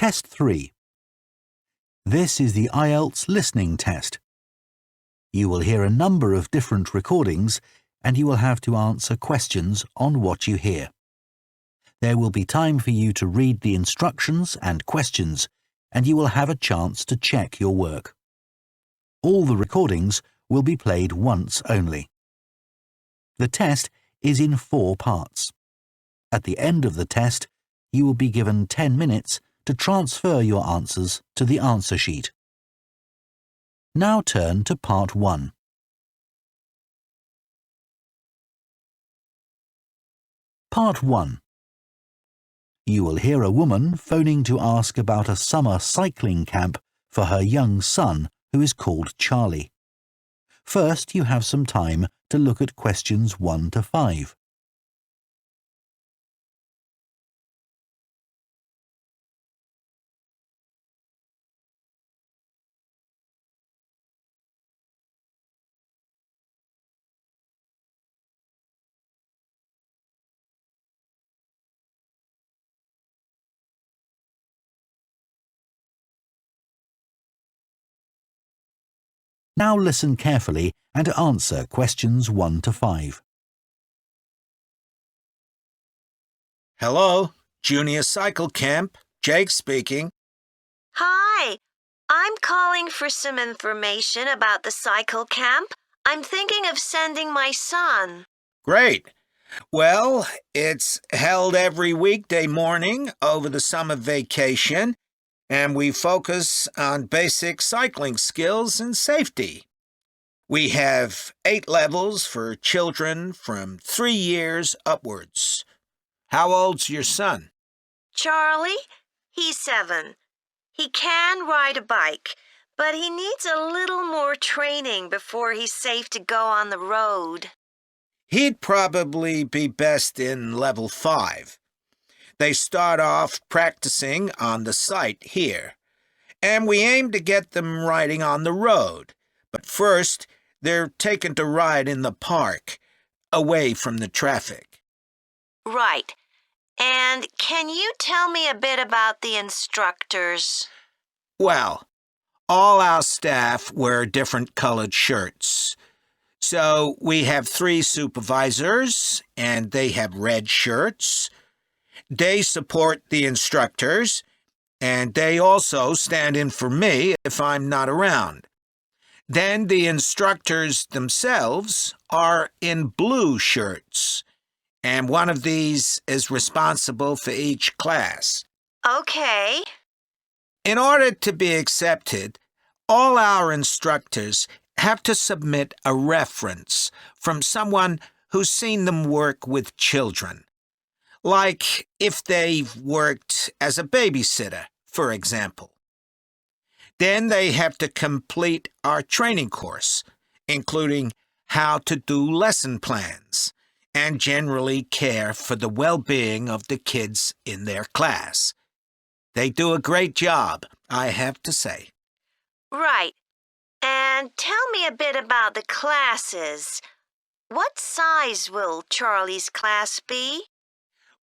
Test 3. This is the IELTS Listening test. You will hear a number of different recordings and you will have to answer questions on what you hear. There will be time for you to read the instructions and questions, and you will have a chance to check your work. All the recordings will be played once only. The test is in 4 parts. At the end of the test, you will be given 10 minutes to transfer your answers to the answer sheet. Now turn to Part 1. Part 1. You will hear a woman phoning to ask about a summer cycling camp for her young son who is called Charlie. First, you have some time to look at questions 1 to 5. Now listen carefully and answer questions 1 to 5. Hello, Junior Cycle Camp. Jake speaking. Hi, I'm calling for some information about the cycle camp. I'm thinking of sending my son. Great. Well, it's held every weekday morning over the summer vacation, and we focus on basic cycling skills and safety. We have 8 levels for children from 3 years upwards. How old's your son? Charlie, he's 7. He can ride a bike, but he needs a little more training before he's safe to go on the road. He'd probably be best in level 5. They start off practicing on the site here, and we aim to get them riding on the road. But first, they're taken to ride in the park, away from the traffic. Right. And can you tell me a bit about the instructors? Well, all our staff wear different colored shirts. So we have 3 supervisors, and they have red shirts. They support the instructors, and they also stand in for me if I'm not around. Then the instructors themselves are in blue shirts, and one of these is responsible for each class. Okay. In order to be accepted, all our instructors have to submit a reference from someone who's seen them work with children. Like if they've worked as a babysitter, for example. Then they have to complete our training course, including how to do lesson plans and generally care for the well-being of the kids in their class. They do a great job, I have to say. Right. And tell me a bit about the classes. What size will Charlie's class be?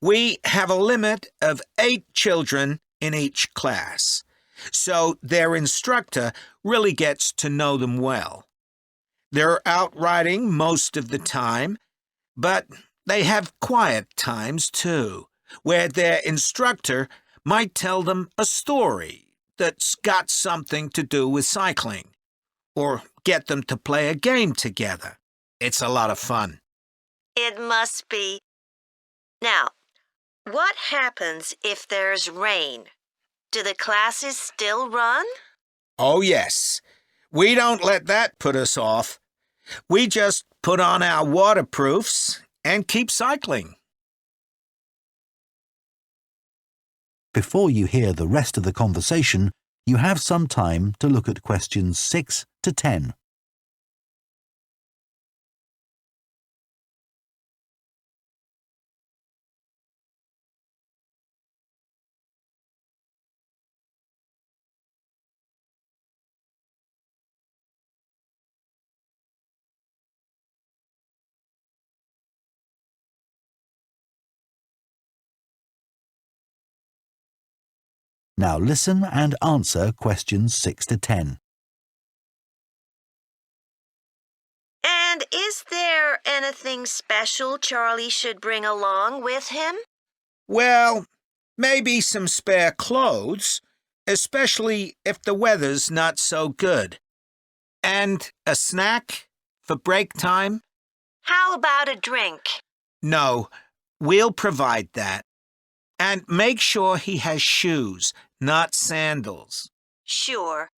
We have a limit of 8 children in each class, so their instructor really gets to know them well. They're out riding most of the time, but they have quiet times too, where their instructor might tell them a story that's got something to do with cycling, or get them to play a game together. It's a lot of fun. It must be. Now, what happens if there's rain? Do the classes still run? Oh, yes. We don't let that put us off. We just put on our waterproofs and keep cycling. Before you hear the rest of the conversation, you have some time to look at questions 6 to 10. Now listen and answer questions 6 to 10. And is there anything special Charlie should bring along with him? Well, maybe some spare clothes, especially if the weather's not so good. And a snack for break time? How about a drink? No, we'll provide that. And make sure he has shoes, not sandals. Sure.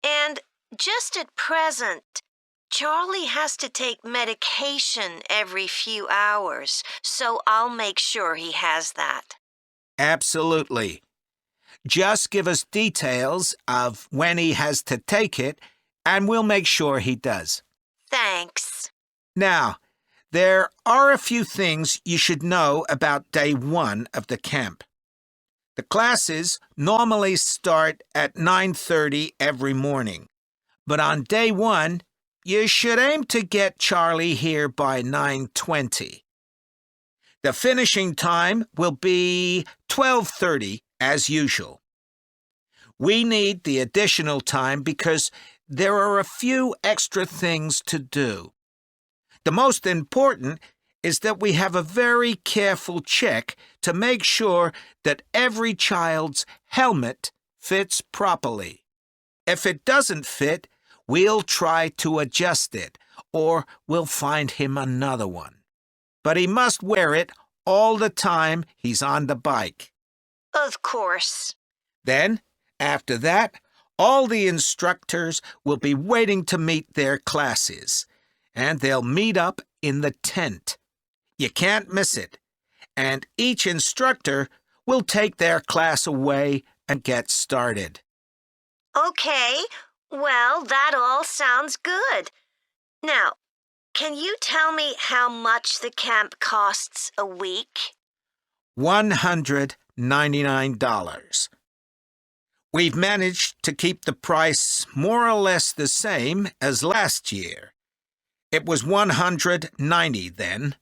And just at present, Charlie has to take medication every few hours, so I'll make sure he has that. Absolutely. Just give us details of when he has to take it, and we'll make sure he does. Thanks. Now, there are a few things you should know about day 1 of the camp. The classes normally start at 9:30 every morning, but on day 1, you should aim to get Charlie here by 9:20. The finishing time will be 12:30 as usual. We need the additional time because there are a few extra things to do. The most important is that we have a very careful check to make sure that every child's helmet fits properly. If it doesn't fit, we'll try to adjust it, or we'll find him another one. But he must wear it all the time he's on the bike. Of course. Then, after that, all the instructors will be waiting to meet their classes, and they'll meet up in the tent. You can't miss it, and each instructor will take their class away and get started. Okay, well, that all sounds good. Now, can you tell me how much the camp costs a week? $199. We've managed to keep the price more or less the same as last year. It was $190 then.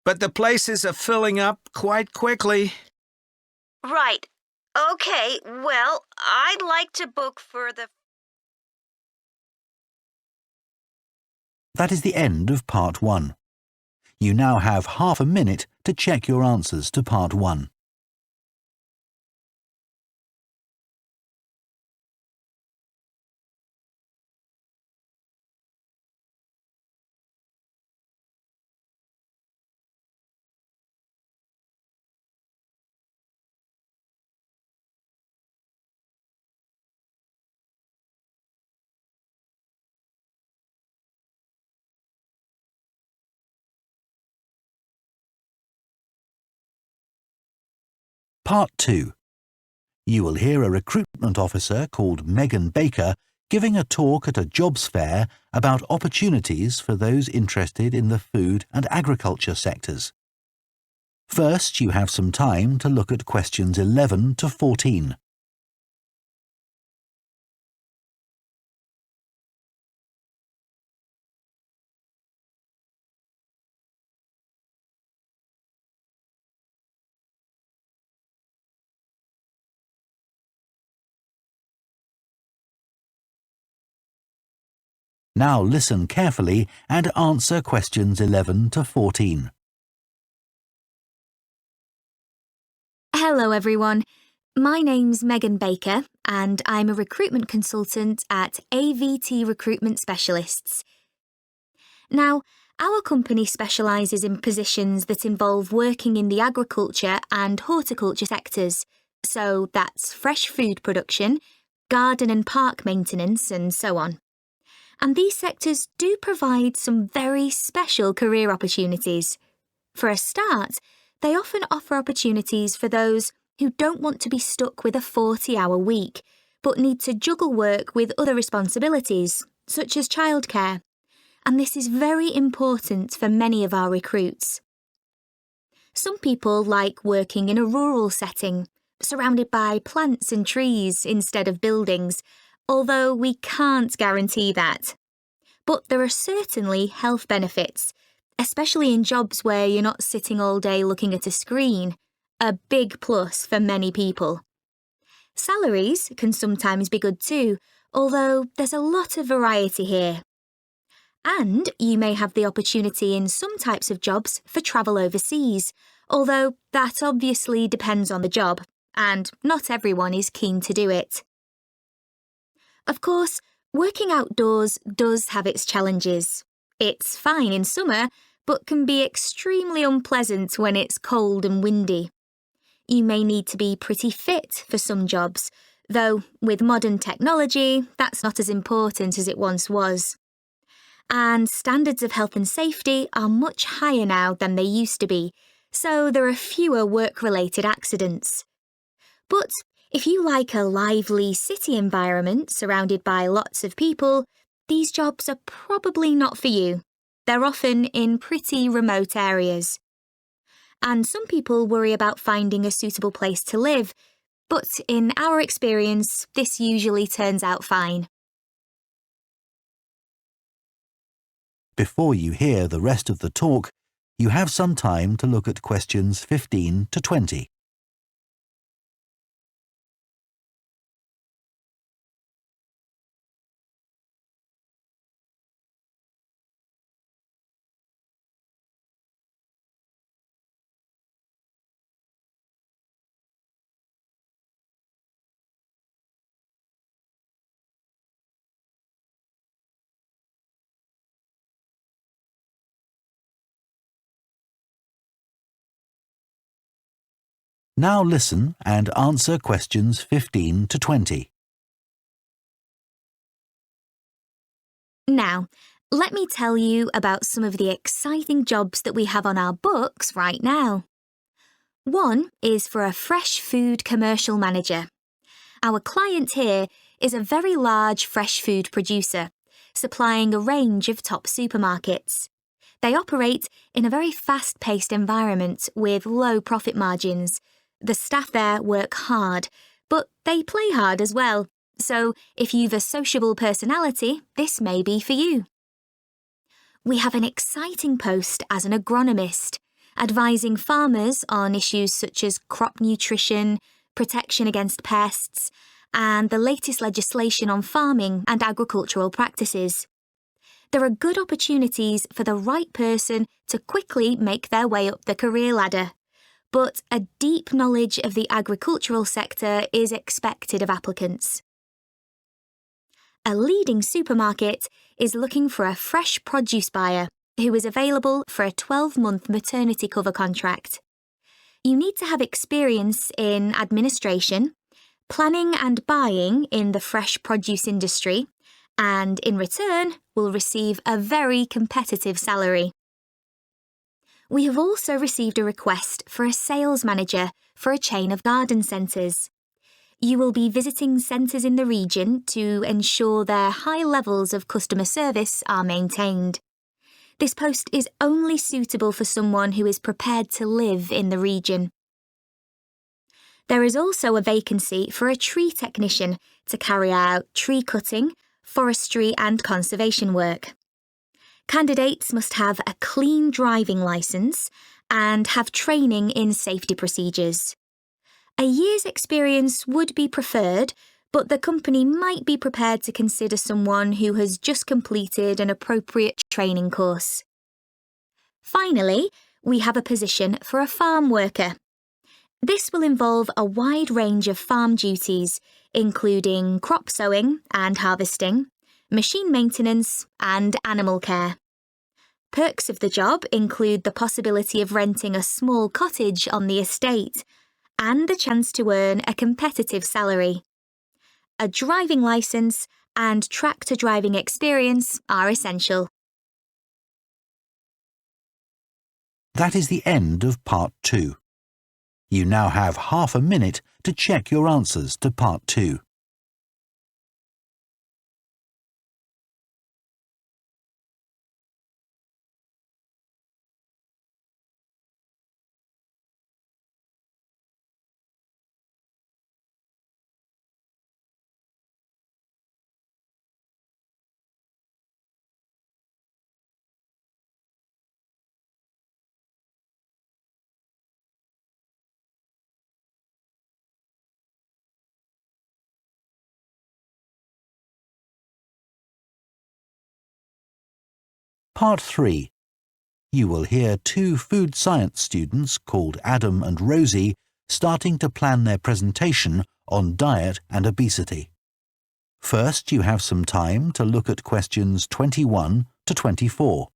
But the places are filling up quite quickly. Right. Okay, well, I'd like to book for the... That is the end of part 1. You now have half a minute to check your answers to part 1. Part 2. You will hear a recruitment officer called Megan Baker giving a talk at a jobs fair about opportunities for those interested in the food and agriculture sectors. First, you have some time to look at questions 11 to 14. Now listen carefully and answer questions 11 to 14. Hello everyone, my name's Megan Baker and I'm a recruitment consultant at AVT Recruitment Specialists. Now, our company specialises in positions that involve working in the agriculture and horticulture sectors, so that's fresh food production, garden and park maintenance and so on. And these sectors do provide some very special career opportunities. For a start, they often offer opportunities for those who don't want to be stuck with a 40-hour week, but need to juggle work with other responsibilities, such as childcare. And this is very important for many of our recruits. Some people like working in a rural setting, surrounded by plants and trees instead of buildings, although we can't guarantee that. But there are certainly health benefits, especially in jobs where you're not sitting all day looking at a screen, a big plus for many people. Salaries can sometimes be good too, although there's a lot of variety here. And you may have the opportunity in some types of jobs for travel overseas, although that obviously depends on the job, and not everyone is keen to do it. Of course, working outdoors does have its challenges. It's fine in summer, but can be extremely unpleasant when it's cold and windy. You may need to be pretty fit for some jobs, though with modern technology, that's not as important as it once was. And standards of health and safety are much higher now than they used to be, so there are fewer work-related accidents. But if you like a lively city environment surrounded by lots of people, these jobs are probably not for you. They're often in pretty remote areas. And some people worry about finding a suitable place to live, but in our experience, this usually turns out fine. Before you hear the rest of the talk, you have some time to look at questions 15 to 20. Now listen and answer questions 15 to 20. Now, let me tell you about some of the exciting jobs that we have on our books right now. One is for a fresh food commercial manager. Our client here is a very large fresh food producer, supplying a range of top supermarkets. They operate in a very fast-paced environment with low profit margins. The staff there work hard, but they play hard as well. So if you've a sociable personality, this may be for you. We have an exciting post as an agronomist, advising farmers on issues such as crop nutrition, protection against pests, and the latest legislation on farming and agricultural practices. There are good opportunities for the right person to quickly make their way up the career ladder, but a deep knowledge of the agricultural sector is expected of applicants. A leading supermarket is looking for a fresh produce buyer who is available for a 12-month maternity cover contract. You need to have experience in administration, planning and buying in the fresh produce industry, and in return will receive a very competitive salary. We have also received a request for a sales manager for a chain of garden centres. You will be visiting centres in the region to ensure their high levels of customer service are maintained. This post is only suitable for someone who is prepared to live in the region. There is also a vacancy for a tree technician to carry out tree cutting, forestry and conservation work. Candidates must have a clean driving licence and have training in safety procedures. A year's experience would be preferred, but the company might be prepared to consider someone who has just completed an appropriate training course. Finally, we have a position for a farm worker. This will involve a wide range of farm duties, including crop sowing and harvesting, machine maintenance, and animal care. Perks of the job include the possibility of renting a small cottage on the estate and the chance to earn a competitive salary. A driving licence and tractor driving experience are essential. That is the end of Part 2. You now have half a minute to check your answers to Part 2. Part 3. You will hear two food science students called Adam and Rosie starting to plan their presentation on diet and obesity. First, you have some time to look at questions 21 to 24.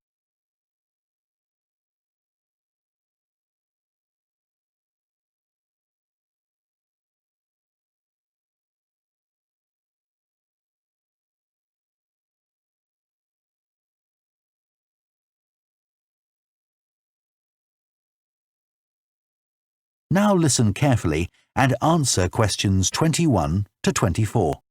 Now listen carefully and answer questions 21 to 24.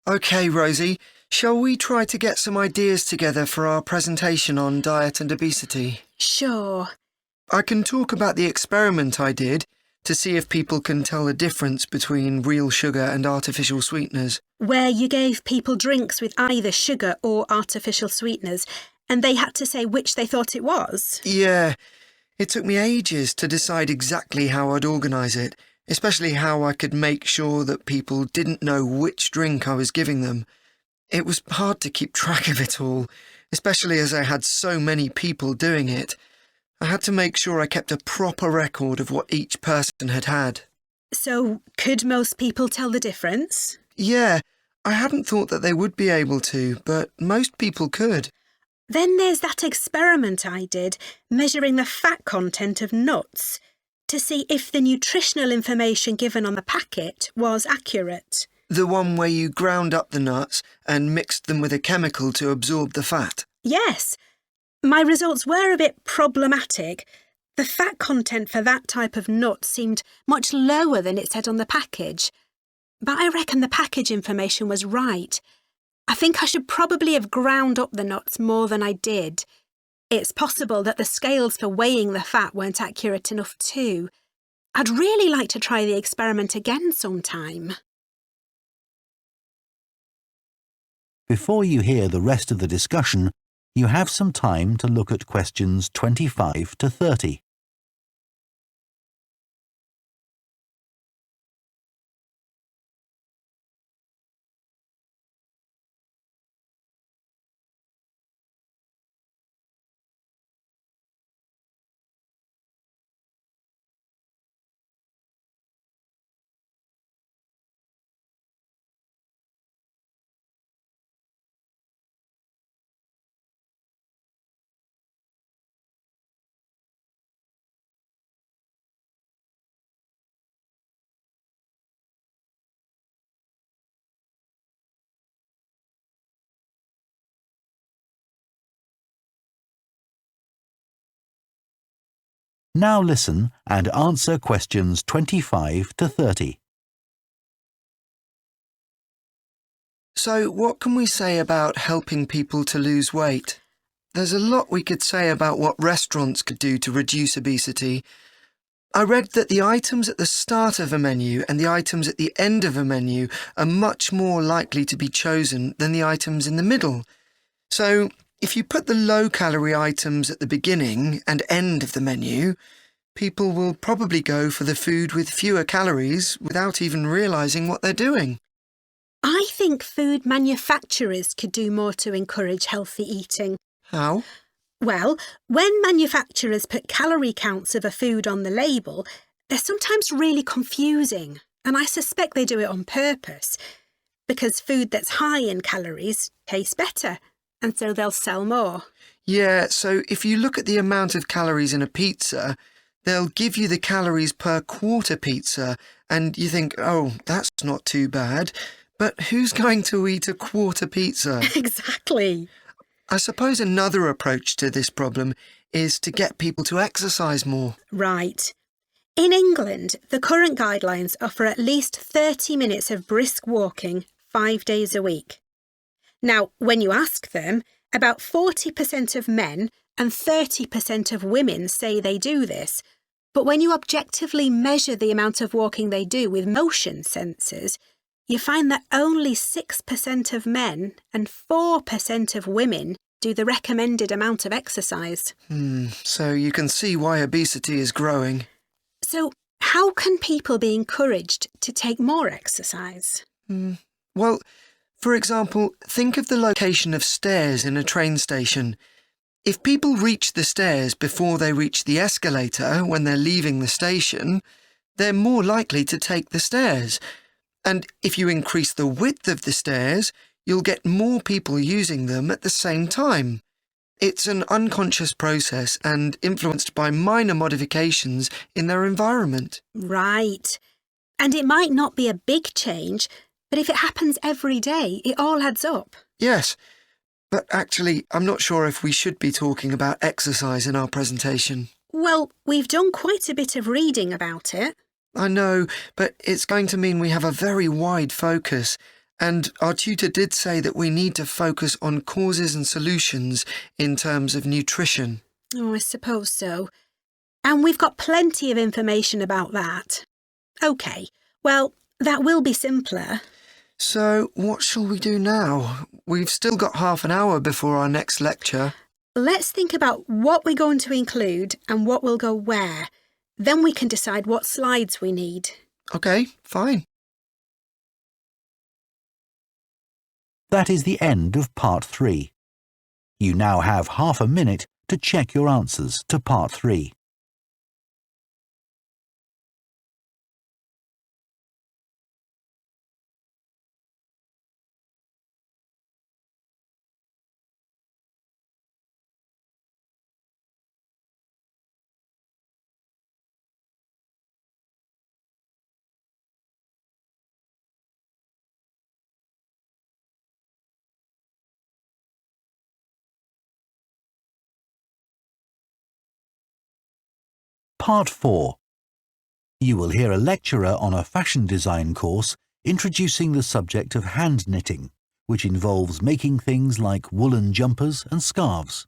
OK, Rosie, shall we try to get some ideas together for our presentation on diet and obesity? Sure. I can talk about the experiment I did to see if people can tell the difference between real sugar and artificial sweeteners. Where you gave people drinks with either sugar or artificial sweeteners, and they had to say which they thought it was? Yeah, it took me ages to decide exactly how I'd organise it, especially how I could make sure that people didn't know which drink I was giving them. It was hard to keep track of it all, especially as I had so many people doing it. I had to make sure I kept a proper record of what each person had had. So, could most people tell the difference? Yeah, I hadn't thought that they would be able to, but most people could. Then there's that experiment I did, measuring the fat content of nuts, to see if the nutritional information given on the packet was accurate. The one where you ground up the nuts and mixed them with a chemical to absorb the fat? Yes. My results were a bit problematic. The fat content for that type of nut seemed much lower than it said on the package. But I reckon the package information was right. I think I should probably have ground up the nuts more than I did. It's possible that the scales for weighing the fat weren't accurate enough too. I'd really like to try the experiment again sometime. Before you hear the rest of the discussion, you have some time to look at questions 25 to 30. Now listen and answer questions 25 to 30. So, what can we say about helping people to lose weight? There's a lot we could say about what restaurants could do to reduce obesity. I read that the items at the start of a menu and the items at the end of a menu are much more likely to be chosen than the items in the middle. So, if you put the low-calorie items at the beginning and end of the menu, people will probably go for the food with fewer calories without even realising what they're doing. I think food manufacturers could do more to encourage healthy eating. How? Well, when manufacturers put calorie counts of a food on the label, they're sometimes really confusing, and I suspect they do it on purpose, because food that's high in calories tastes better, and so they'll sell more. Yeah, so if you look at the amount of calories in a pizza, they'll give you the calories per quarter pizza, and you think, oh, that's not too bad. But who's going to eat a quarter pizza? Exactly. I suppose another approach to this problem is to get people to exercise more. Right. In England, the current guidelines offer at least 30 minutes of brisk walking 5 days a week. Now, when you ask them, about 40% of men and 30% of women say they do this. But when you objectively measure the amount of walking they do with motion sensors, you find that only 6% of men and 4% of women do the recommended amount of exercise. So you can see why obesity is growing. So how can people be encouraged to take more exercise? Well, For example, think of the location of stairs in a train station. If people reach the stairs before they reach the escalator when they're leaving the station, they're more likely to take the stairs. And if you increase the width of the stairs, you'll get more people using them at the same time. It's an unconscious process and influenced by minor modifications in their environment. Right. And it might not be a big change, but if it happens every day, it all adds up. Yes, but actually, I'm not sure if we should be talking about exercise in our presentation. Well, we've done quite a bit of reading about it. I know, but it's going to mean we have a very wide focus, and our tutor did say that we need to focus on causes and solutions in terms of nutrition. Oh, I suppose so. And we've got plenty of information about that. OK, well, that will be simpler. So, what shall we do now? We've still got half an hour before our next lecture. Let's think about what we're going to include and what will go where. Then we can decide what slides we need. OK, fine. That is the end of Part 3. You now have half a minute to check your answers to Part 3. Part 4. You will hear a lecturer on a fashion design course introducing the subject of hand knitting, which involves making things like woolen jumpers and scarves.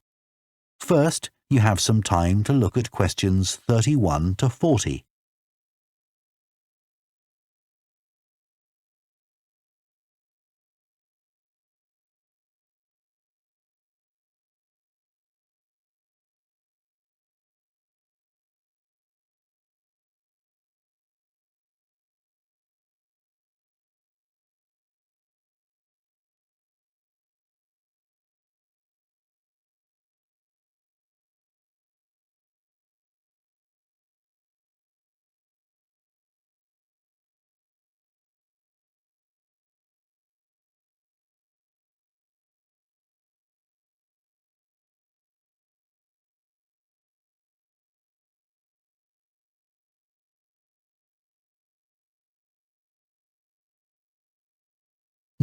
First, you have some time to look at questions 31 to 40.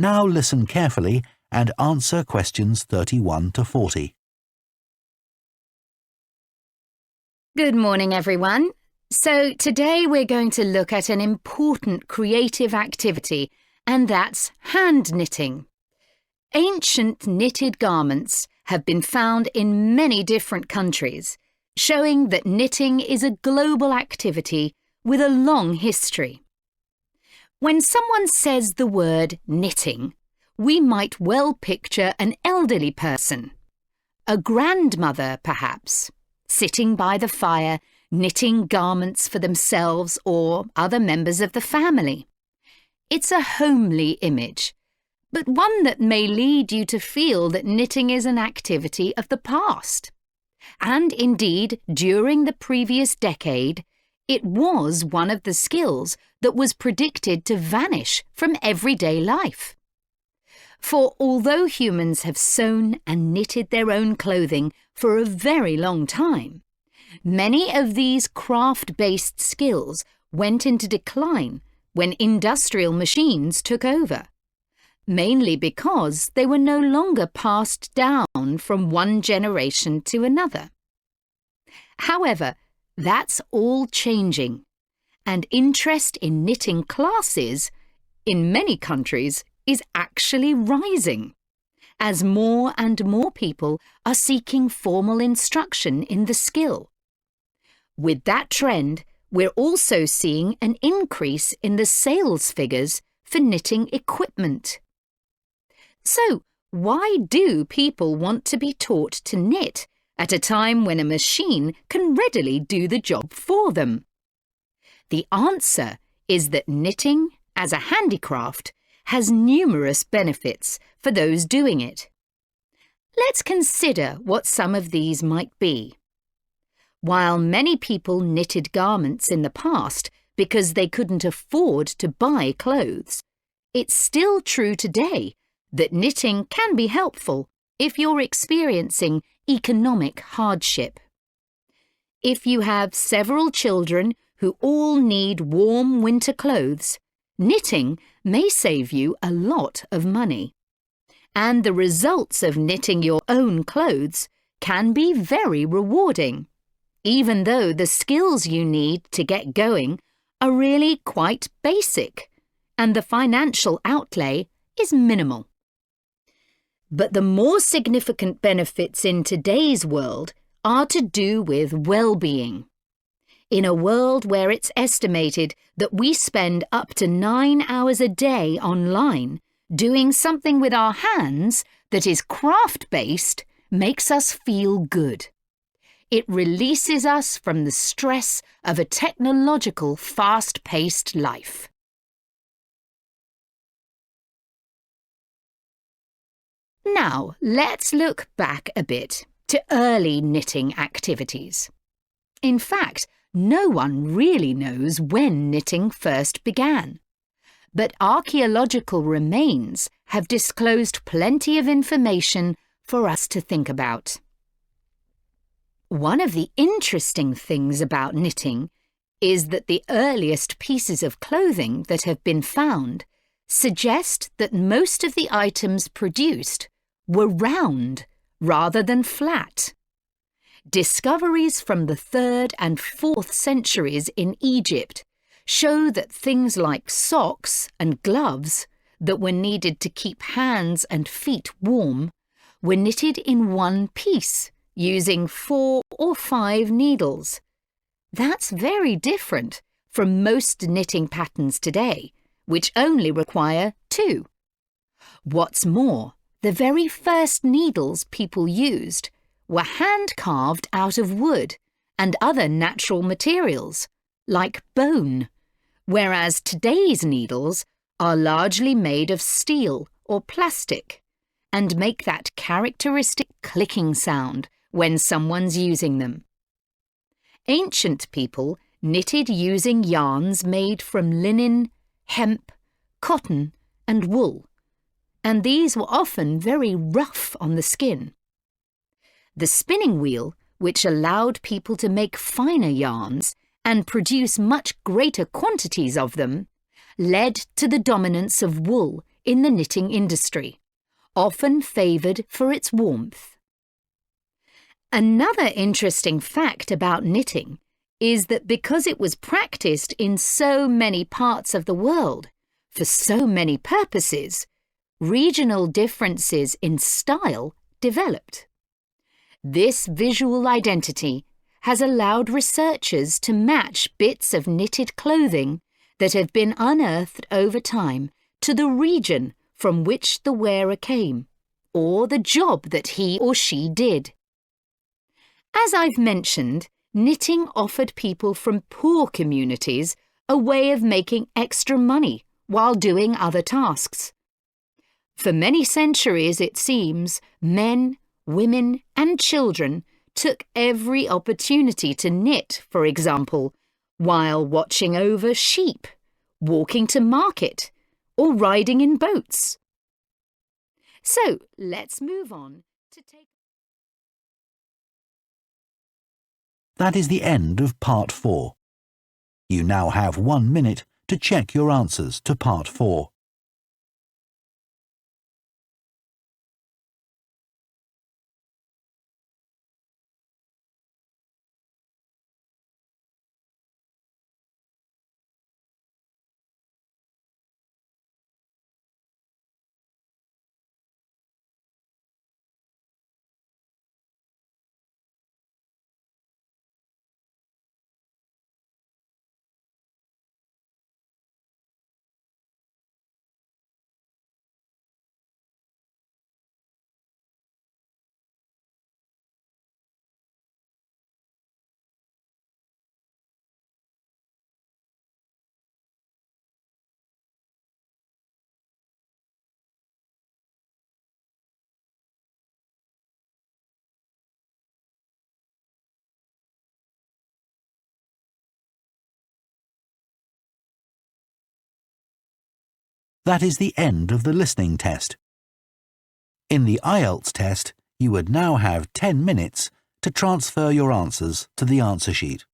Now listen carefully and answer questions 31 to 40. Good morning, everyone. So today we're going to look at an important creative activity, and that's hand knitting. Ancient knitted garments have been found in many different countries, showing that knitting is a global activity with a long history. When someone says the word knitting, we might well picture an elderly person, a grandmother perhaps, sitting by the fire knitting garments for themselves or other members of the family. It's a homely image, but one that may lead you to feel that knitting is an activity of the past. And indeed, during the previous decade, it was one of the skills that was predicted to vanish from everyday life. For although humans have sewn and knitted their own clothing for a very long time, many of these craft-based skills went into decline when industrial machines took over, mainly because they were no longer passed down from one generation to another. However, that's all changing, and interest in knitting classes, in many countries, is actually rising, as more and more people are seeking formal instruction in the skill. With that trend, we're also seeing an increase in the sales figures for knitting equipment. So, why do people want to be taught to knit at a time when a machine can readily do the job for them? The answer is that knitting, as a handicraft, has numerous benefits for those doing it. Let's consider what some of these might be. While many people knitted garments in the past because they couldn't afford to buy clothes, it's still true today that knitting can be helpful if you're experiencing economic hardship. If you have several children who all need warm winter clothes, knitting may save you a lot of money. And the results of knitting your own clothes can be very rewarding, even though the skills you need to get going are really quite basic, and the financial outlay is minimal. But the more significant benefits in today's world are to do with well-being. In a world where it's estimated that we spend up to 9 hours a day online, doing something with our hands that is craft-based makes us feel good. It releases us from the stress of a technological, fast-paced life. Now, let's look back a bit to early knitting activities. In fact, no one really knows when knitting first began. But archaeological remains have disclosed plenty of information for us to think about. One of the interesting things about knitting is that the earliest pieces of clothing that have been found suggest that most of the items produced were round rather than flat. Discoveries from the 3rd and 4th centuries in Egypt show that things like socks and gloves that were needed to keep hands and feet warm were knitted in one piece using 4 or 5 needles. That's very different from most knitting patterns today, which only require 2. What's more, the very first needles people used were hand-carved out of wood and other natural materials, like bone, whereas today's needles are largely made of steel or plastic and make that characteristic clicking sound when someone's using them. Ancient people knitted using yarns made from linen, hemp, cotton and wool, and these were often very rough on the skin. The spinning wheel, which allowed people to make finer yarns and produce much greater quantities of them, led to the dominance of wool in the knitting industry, often favoured for its warmth. Another interesting fact about knitting is that because it was practised in so many parts of the world, for so many purposes, regional differences in style developed. This visual identity has allowed researchers to match bits of knitted clothing that have been unearthed over time to the region from which the wearer came, or the job that he or she did. As I've mentioned, knitting offered people from poor communities a way of making extra money while doing other tasks. For many centuries, it seems, men, women and children took every opportunity to knit, for example, while watching over sheep, walking to market, or riding in boats. So, let's move on to take... That is the end of Part 4. You now have 1 minute to check your answers to Part 4. That is the end of the listening test. In the IELTS test, you would now have 10 minutes to transfer your answers to the answer sheet.